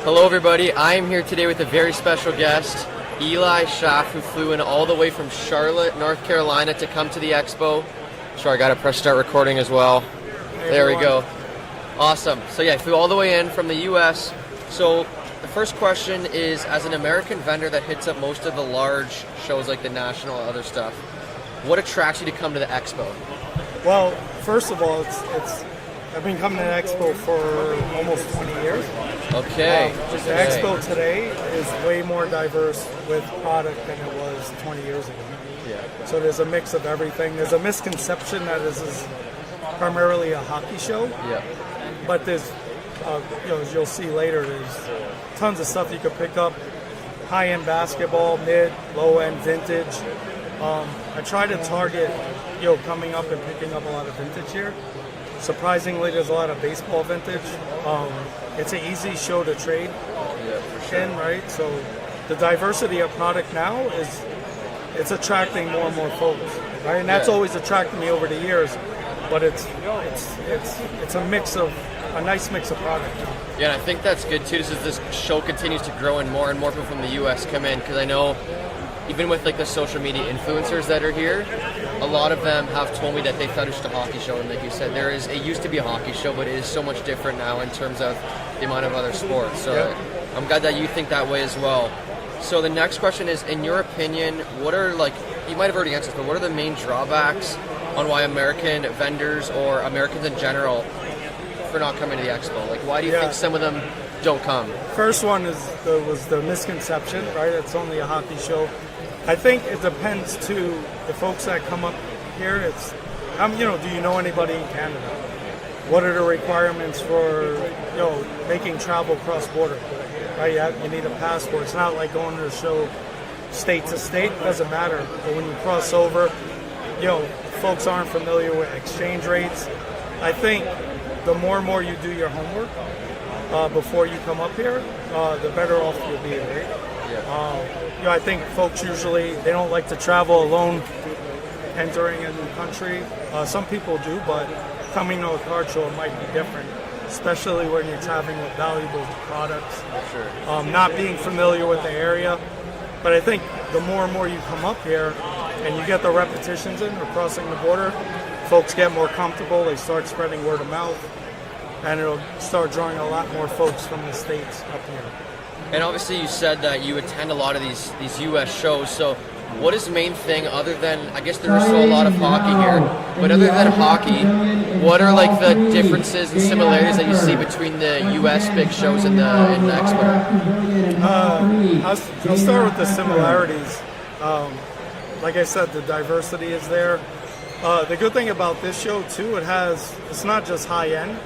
Hello everybody, I am here today with a very special guest, Eli Shaaf, who flew in all the way from Charlotte, North Carolina to come to the expo. Sure, I gotta press start recording as well. There we go. Awesome. So yeah, I flew all the way in from the US. So the first question is, as an American vendor that hits up most of the large shows like the National and other stuff, what attracts you to come to the expo? Well, first of all, I've been coming to the expo for almost 20 years. Okay. The expo today is way more diverse with product than it was 20 years ago. Yeah. So there's a mix of everything. There's a misconception that this is primarily a hockey show. Yeah. But there's, as you'll see later, there's tons of stuff you could pick up. High-end basketball, mid, low-end, vintage. I try to target, coming up and picking up a lot of vintage here. Surprisingly, there's a lot of baseball vintage. It's an easy show to trade in, right? So the diversity of product now it's attracting more and more folks, right? And that's always attracted me over the years. But it's a nice mix of product. Yeah, and I think that's good too. As this show continues to grow and more people from the U.S. come in, because I know even with like the social media influencers that are here, a lot of them have told me that they thought it was just a hockey show, and like you said, it used to be a hockey show, but it is so much different now in terms of the amount of other sports. So I'm glad that you think that way as well. So the next question is, in your opinion, what are, like, you might have already answered, but what are the main drawbacks on why American vendors or Americans in general for not coming to the expo? Like, why do you think some of them don't come? First one was the misconception, right? It's only a hockey show. I think it depends to the folks that come up here. It's, do you know anybody in Canada? What are the requirements for, making travel cross-border? Right? You need a passport. It's not like going to the show state to state. It doesn't matter. But when you cross over, folks aren't familiar with exchange rates. I think the more and more you do your homework before you come up here, the better off you'll be, right? I think folks usually, they don't like to travel alone entering a new country. Some people do, but coming to a card show might be different, especially when you're traveling with valuable products. Sure. Not being familiar with the area. But I think the more and more you come up here and you get the repetitions in or crossing the border, folks get more comfortable, they start spreading word of mouth, and it'll start drawing a lot more folks from the States up here. And obviously you said that you attend a lot of these U.S. shows, so what is the main thing other than, I guess there's still a lot of hockey here, but other than hockey, what are like the differences and similarities that you see between the U.S. big shows and the expo? I'll start with the similarities. Like I said, the diversity is there. The good thing about this show too, it's not just high end.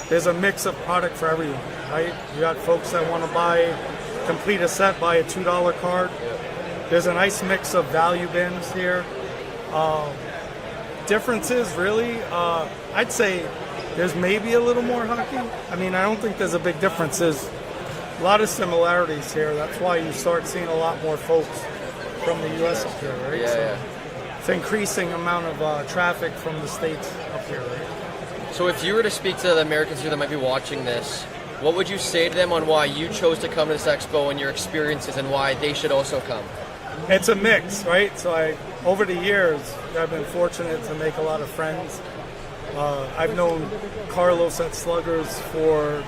There's a mix of product for everyone, right? You got folks that want to complete a set, buy a $2 card. There's a nice mix of value bins here. Differences, really, I'd say there's maybe a little more hockey. I mean, I don't think there's a big difference. There's a lot of similarities here. That's why you start seeing a lot more folks from the U.S. up here, right? It's increasing amount of traffic from the States up here, right? So if you were to speak to the Americans here that might be watching this, what would you say to them on why you chose to come to this expo and your experiences and why they should also come? It's a mix, right? So over the years, I've been fortunate to make a lot of friends. I've known Carlos at Sluggers for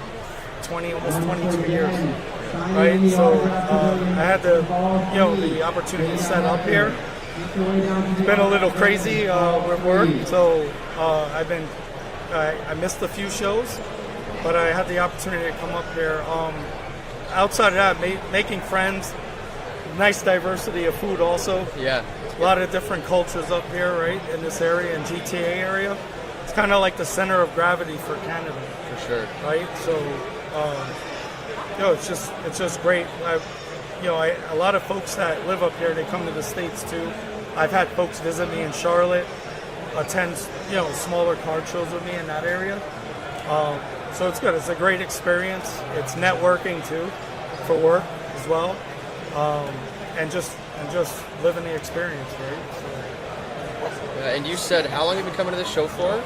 almost 22 years, right? So I had the opportunity to set up here. It's been a little crazy with work, so I missed a few shows, but I had the opportunity to come up here. Outside of that, making friends, nice diversity of food also. Yeah. A lot of different cultures up here, right, in this area, in GTA area. It's kind of like the center of gravity for Canada. For sure. Right? So, it's just great. A lot of folks that live up here, they come to the States too. I've had folks visit me in Charlotte, attend, smaller card shows with me in that area. So it's good. It's a great experience. It's networking too, for work as well, and just living the experience, right? So. And you said, how long have you been coming to this show for?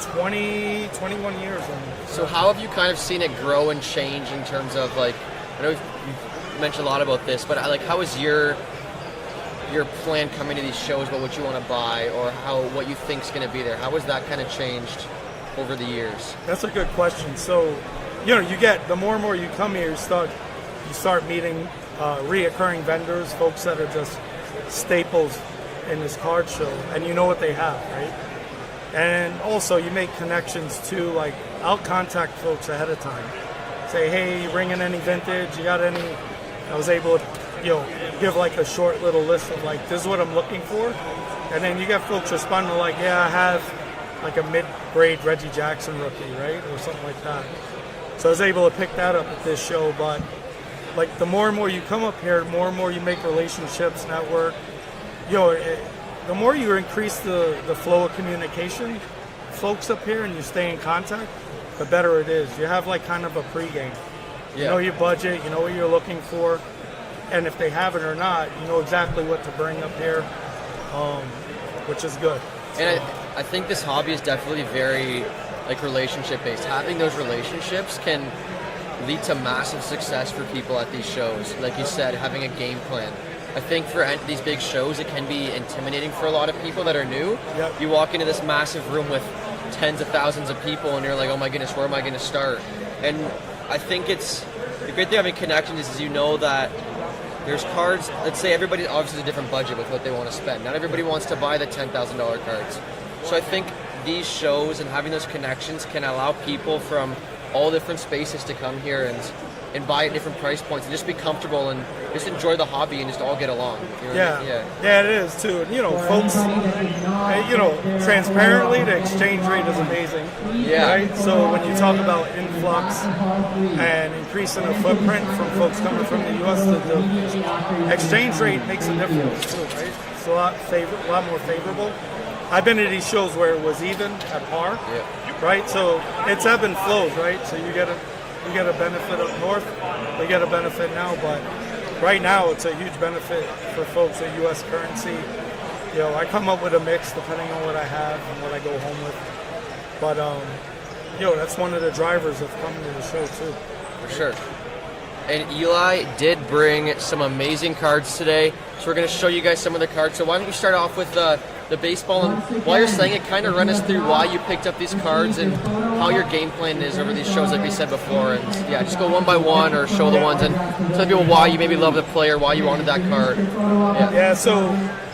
21 years. So how have you kind of seen it grow and change in terms of like, I know you've mentioned a lot about this, but like how is your plan coming to these shows about what you want to buy or what you think is going to be there? How has that kind of changed over the years? That's a good question. So, you get, the more and more you come here, you start meeting reoccurring vendors, folks that are just staples in this card show, and you know what they have, right? And also you make connections too, like I'll contact folks ahead of time. Say, hey, you bringing any vintage? You got any? I was able to, give like a short little list of like, this is what I'm looking for. And then you get folks responding like, yeah, I have like a mid-grade Reggie Jackson rookie, right? Or something like that. So I was able to pick that up at this show, but like the more and more you come up here, the more and more you make relationships, network. The more you increase the flow of communication, folks up here, and you stay in contact, the better it is. You have like kind of a pregame. You know your budget, you know what you're looking for, and if they have it or not, you know exactly what to bring up here, which is good. And I think this hobby is definitely very like relationship based. Having those relationships can lead to massive success for people at these shows. Like you said, having a game plan. I think for these big shows, it can be intimidating for a lot of people that are new. Yep. You walk into this massive room with tens of thousands of people and you're like, oh my goodness, where am I going to start? And I think it's the great thing having connections is you know that there's cards. Let's say everybody obviously has a different budget with what they want to spend. Not everybody wants to buy the $10,000 cards. So I think these shows and having those connections can allow people from all different spaces to come here and buy at different price points and just be comfortable and just enjoy the hobby and just all get along. You know what I mean? Yeah, it is too. And folks, transparently, the exchange rate is amazing. Yeah. Right. So when you talk about influx and increasing the footprint from folks coming from the U.S., the exchange rate makes a difference too, right? It's a lot more favorable. I've been to these shows where it was even at par. Yeah. Right. So it's ebb and flows, right? So you get a benefit up north. We get a benefit now, but right now it's a huge benefit for folks at U.S. currency. I come up with a mix depending on what I have and what I go home with. But that's one of the drivers of coming to the show too. For sure. And Eli did bring some amazing cards today, so we're going to show you guys some of the cards. So why don't you start off with the baseball, and while you're saying it, kind of run us through why you picked up these cards and how your game plan is over these shows like we said before. And just go one by one or show the ones and tell people why you maybe love the player, why you wanted that card. Yeah, so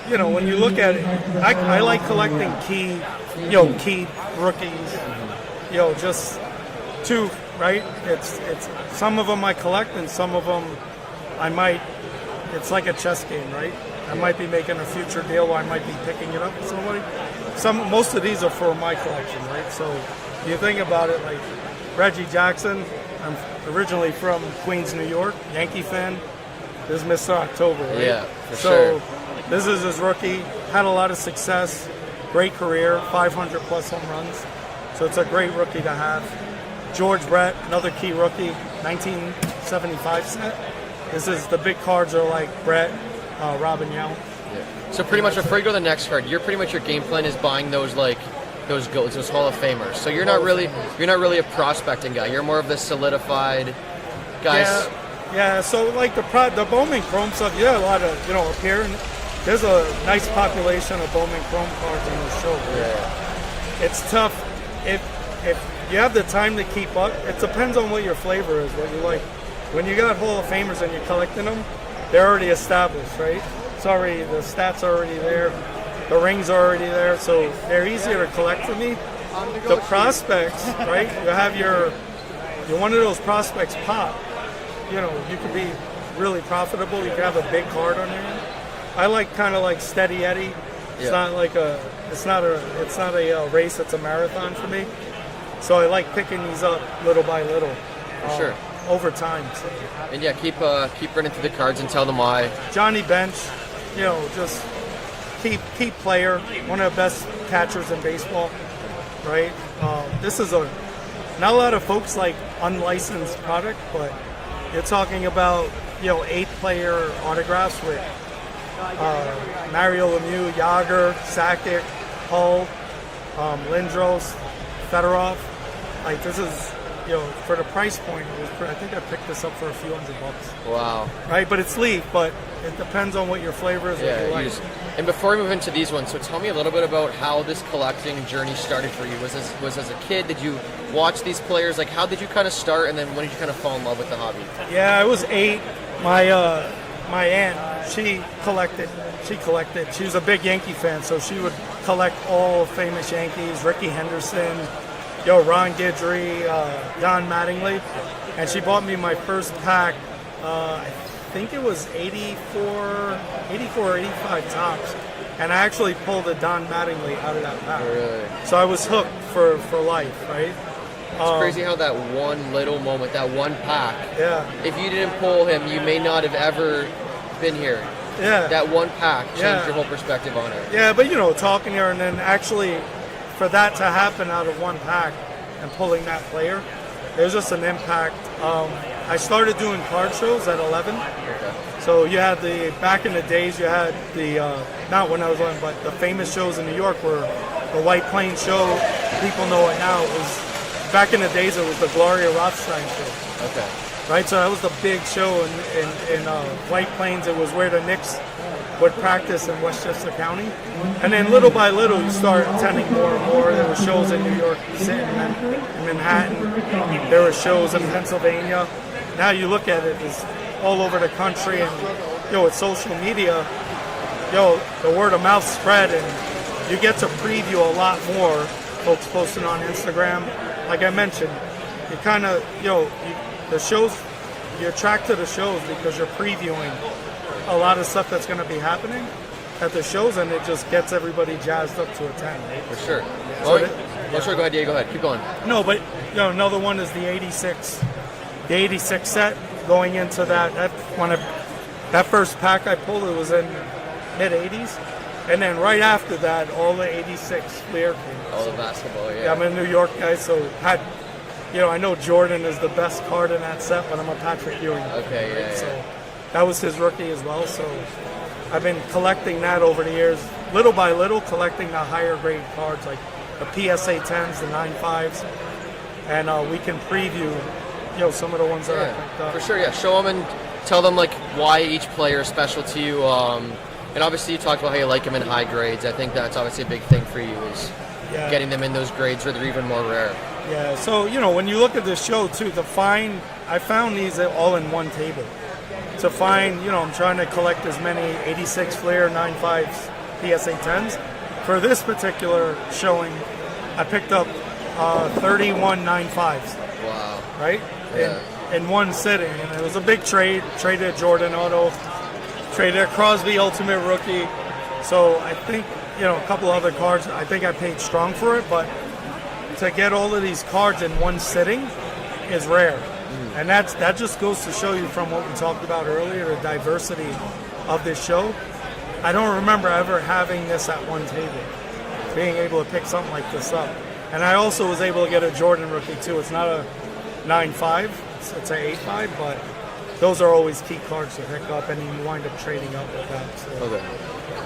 when you look at it, I like collecting key rookies, just two, right? It's some of them I collect and some of them I might, it's like a chess game, right? I might be making a future deal or I might be picking it up with somebody. Most of these are for my collection, right? So you think about it, like Reggie Jackson, I'm originally from Queens, New York, Yankee fan. This is Mr. October, right? Yeah, for sure. So this is his rookie, had a lot of success, great career, 500 plus home runs. So it's a great rookie to have. George Brett, another key rookie, 1975 set. The big cards are like Brett, Robin Yount. Yeah. So pretty much before you go to the next card, your game plan is buying those GOATs, those Hall of Famers. So you're not really a prospecting guy. You're more of the solidified guys. Yeah. So like the Bowman Chrome stuff, a lot of up here. And there's a nice population of Bowman Chrome cards in the show. Right? Yeah. It's tough if you have the time to keep up. It depends on what your flavor is, what you like. When you got Hall of Famers and you're collecting them, they're already established, right? The stats are already there, the rings are already there, so they're easier to collect for me. The prospects, right? You're one of those prospects pop. You could be really profitable. You could have a big card on there. I like kind of like Steady Eddie. It's not a race. It's a marathon for me. So I like picking these up little by little. For sure. Over time. So. And keep running through the cards and tell them why. Johnny Bench, just key player, one of the best catchers in baseball, right? This is not a lot of folks like unlicensed product, but you're talking about 8-player autographs with Mario Lemieux, Yager, Sakic, Hull, Lindros, Fedorov. Like this is, for the price point, I think I picked this up for a few $100. Wow. Right, but it's leaf, but it depends on what your flavor is. Yeah, what you like. And before we move into these ones, so tell me a little bit about how this collecting journey started for you. Was as a kid? Did you watch these players? Like, how did you kind of start, and then when did you kind of fall in love with the hobby? Yeah, I was 8. My aunt, she collected. She was a big Yankee fan, so she would collect all famous Yankees, Ricky Henderson, Ron Guidry, Don Mattingly, and she bought me my first pack. I think it was 84 or 85 tops, and I actually pulled a Don Mattingly out of that pack. Really? So I was hooked for life, right? It's crazy how that one little moment, that one pack, Yeah. if you didn't pull him, you may not have ever been here. Yeah. That one pack changed Yeah. your whole perspective on it. Yeah, but talking here and then actually for that to happen out of one pack and pulling that player, it was just an impact. I started doing card shows at 11. Okay. So you had back in the days, you had not when I was 11, but the famous shows in New York were the White Plains show. People know it now. It was, back in the days, it was the Gloria Rothstein show. Okay. Right, so that was the big show in White Plains. It was where the Knicks would practice in Westchester County. And then little by little, you start attending more and more. There were shows in New York City, in Manhattan. There were shows in Pennsylvania. Now you look at it, it's all over the country. And, with social media, the word of mouth spread, and you get to preview a lot more. Folks posting on Instagram. Like I mentioned, you kind of, the shows, you attract to the shows because you're previewing a lot of stuff that's going to be happening at the shows, and it just gets everybody jazzed up to attend. For sure. So Sure, go ahead, Diego, go ahead. Keep going. No, but another one is the 86 set. Going into that first pack I pulled, it was in mid 80s, and then right after that, all the 86 Fleer came. All the basketball, yeah. I'm a New York guy, so I know Jordan is the best card in that set, but I'm a Patrick Ewing. Okay, yeah. So that was his rookie as well. So I've been collecting that over the years, little by little, collecting the higher grade cards like the PSA 10s, the 95s, and we can preview, some of the ones that I picked up. For sure, yeah. Show them and tell them like why each player is special to you. And obviously, you talked about how you like them in high grades. I think that's obviously a big thing for you is getting them in those grades where they're even more rare. Yeah. So when you look at this show too, I found these all in one table. To find, I'm trying to collect as many 86 Fleer 95s PSA 10s. For this particular showing, I picked up 31 95s. Wow. Right? Yeah. In one sitting. And it was a big trade. Traded Jordan Auto, traded Crosby Ultimate Rookie. So I think, a couple other cards, I think I paid strong for it, but to get all of these cards in one sitting is rare. And that just goes to show you from what we talked about earlier, the diversity of this show. I don't remember ever having this at one table, being able to pick something like this up. And I also was able to get a Jordan rookie too. It's not a 9.5, it's an 8.5, but those are always key cards to pick up, and you wind up trading up with that. So Okay.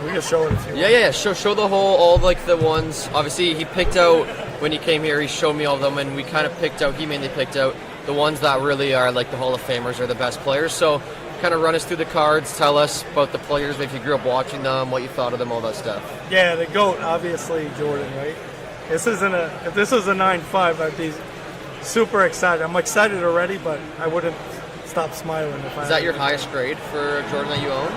we can show it if you want. Yeah. Show the all like the ones. Obviously, he picked out when he came here. He showed me all of them, and we kind of picked out. He mainly picked out the ones that really are like the Hall of Famers or the best players. So, kind of run us through the cards. Tell us about the players, if you grew up watching them, what you thought of them, all that stuff. Yeah, the GOAT, obviously Jordan, right? If this was a 9.5, I'd be super excited. I'm excited already, but I wouldn't stop smiling if I. Is that your highest grade for Jordan that you own?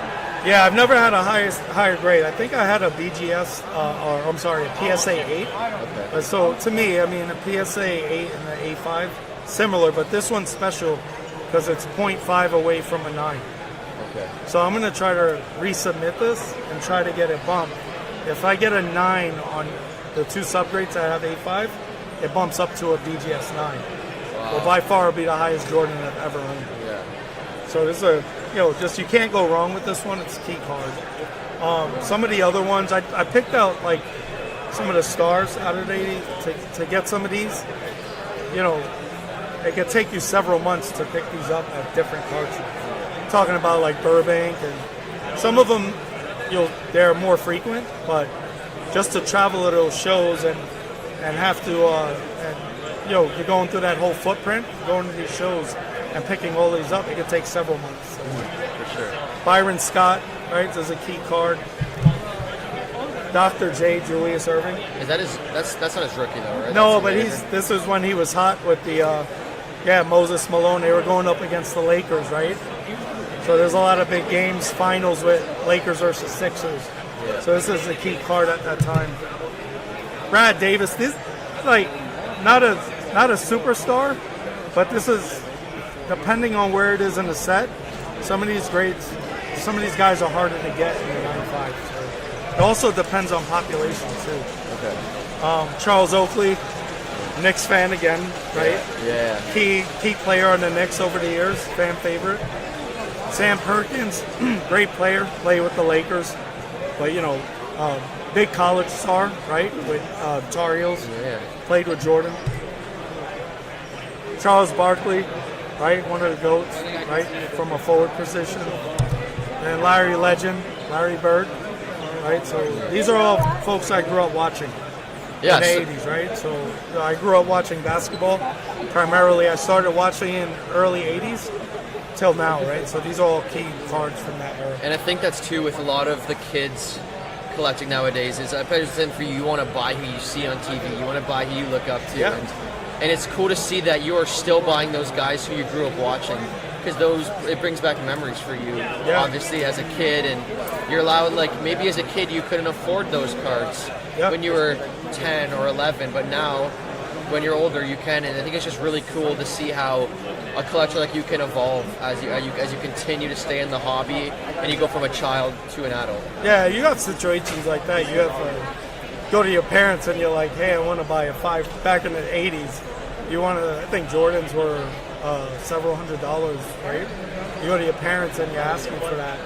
Yeah, I've never had a higher grade. I think I had a BGS, a PSA 8. Okay. So to me, I mean, the PSA 8 and the A5, similar, but this one's special because it's 0.5 away from a 9. Okay. So I'm going to try to resubmit this and try to get it bumped. If I get a 9 on the two subgrades I have A5, it bumps up to a BGS 9. Wow. Well, by far, it'll be the highest Jordan I've ever owned. Yeah. So this is just you can't go wrong with this one. It's a key card. Some of the other ones, I picked out like some of the stars out of the to get some of these. It could take you several months to pick these up at different cards. Talking about like Burbank, and some of them, they're more frequent, but just to travel to those shows and and have to, you're going through that whole footprint, going to these shows and picking all these up. It could take several months. So. For sure. Byron Scott, right? There's a key card. Dr. J. Julius Irving. Is that that's not his rookie though, right? No, That's but this was when he was hot with the Moses Malone. They were going up against the Lakers, right? So there's a lot of big games, finals with Lakers versus Sixers. Yeah. So this is a key card at that time. Brad Davis, this like not a superstar, but this is depending on where it is in the set. Some of these guys are harder to get in the 9-5. So. It also depends on population too. Okay. Charles Oakley, Knicks fan again, right? Yeah. Key player on the Knicks over the years, fan favorite. Sam Perkins, great player, played with the Lakers, but big college star, right? With Tar Heels, played with Jordan. Charles Barkley, right? One of the GOATs, right? From a forward position. And Larry Legend, Larry Bird. Right, so these are all folks I grew up watching in the 80s, right? So I grew up watching basketball. Primarily, I started watching in early 80s till now, right? So these are all key cards from that era. And I think that's too with a lot of the kids collecting nowadays is I understand for you want to buy who you see on TV, you want to buy who you look up to, Yeah. and it's cool to see that you are still buying those guys who you grew up watching. Because it brings back memories for you, obviously, as a kid, and you're allowed, like, maybe as a kid you couldn't afford those cards when you were 10 or 11, but now, when you're older, you can, and I think it's just really cool to see how a collector like you can evolve as you continue to stay in the hobby, and you go from a child to an adult. Yeah, you got situations like that. You have to go to your parents and you're like, hey, I want to buy a 5. Back in the 80s, I think Jordans were several $100s, right? You go to your parents and you ask them for that.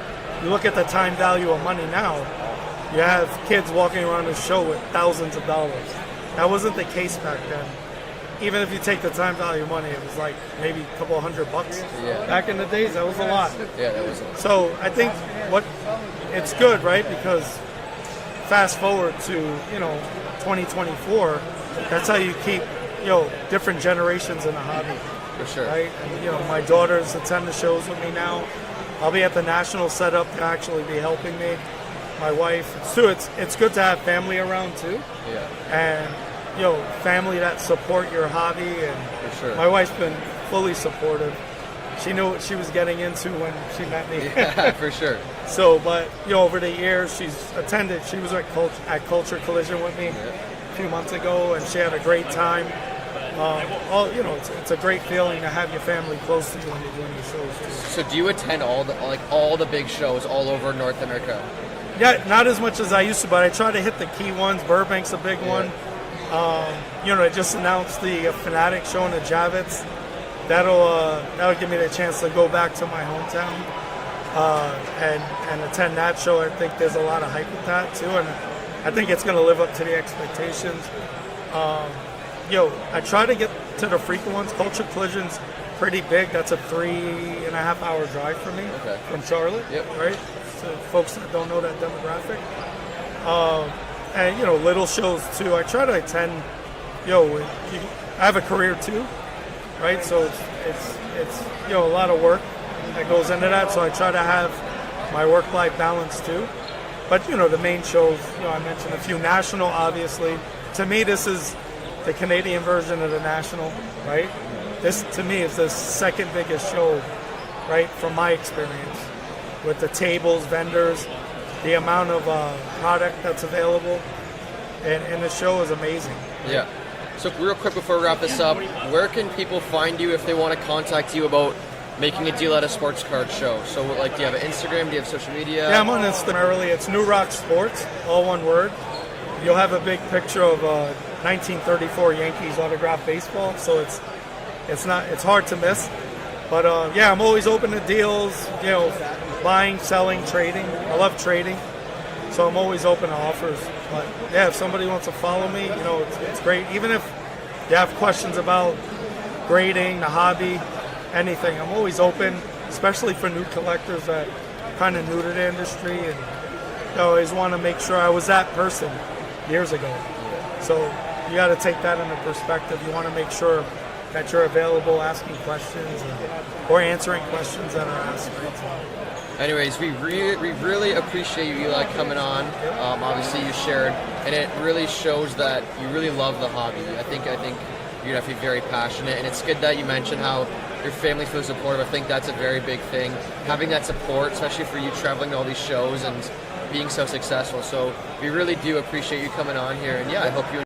You look at the time value of money now, you have kids walking around the show with thousands of dollars. That wasn't the case back then. Even if you take the time value of money, it was like maybe a couple $100. Yeah. Back in the days, that was a lot. Yeah, that was it. So I think it's good, right? Because fast forward to 2024, that's how you keep different generations in the hobby. For sure. Right? And, my daughters attend the shows with me now. I'll be at the national setup to actually be helping me. My wife, too. It's good to have family around too. Yeah. And family that support your hobby. And for sure. My wife's been fully supportive. She knew what she was getting into when she met me. Yeah, for sure. So, but over the years, she's attended. She was at Culture Collision with me a few months ago, and she had a great time. It's a great feeling to have your family close to you when you're doing your shows too. So do you attend all the big shows all over North America? Yeah, not as much as I used to, but I try to hit the key ones. Burbank's a big one. I just announced the Fanatic show in the Javits. That'll give me the chance to go back to my hometown and attend that show. I think there's a lot of hype with that too, and I think it's going to live up to the expectations. I try to get to the frequent ones. Culture Collision's pretty big. That's a 3.5 hour drive for me from Charlotte. Yep. Right? So folks that don't know that demographic. And little shows too. I try to attend. I have a career too, right? So it's a lot of work that goes into that. So I try to have my work-life balance too. But the main shows. I mentioned a few national, obviously. To me, this is the Canadian version of the National, right? This, to me, is the second biggest show, right, from my experience, with the tables, vendors, the amount of product that's available, and the show is amazing. Yeah. So real quick before we wrap this up, where can people find you if they want to contact you about making a deal at a sports card show? So, do you have an Instagram? Do you have social media? Yeah, I'm on Instagram. It's New Rock Sports, all one word. You'll have a big picture of 1934 Yankees autographed baseball, so it's hard to miss. But I'm always open to deals, buying, selling, trading. I love trading, so I'm always open to offers. But if somebody wants to follow me, it's great. Even if you have questions about grading, the hobby, anything, I'm always open, especially for new collectors that are kind of new to the industry, and I always want to make sure I was that person years ago. So you got to take that into perspective. You want to make sure that you're available, asking questions or answering questions that are asked. Right? So, anyways, we really appreciate you, Eli, coming on. Obviously, you shared, and it really shows that you really love the hobby. I think you're definitely very passionate, and it's good that you mentioned how your family feels supportive. I think that's a very big thing. Having that support, especially for you traveling to all these shows and being so successful. So we really do appreciate you coming on here, and yeah, I hope you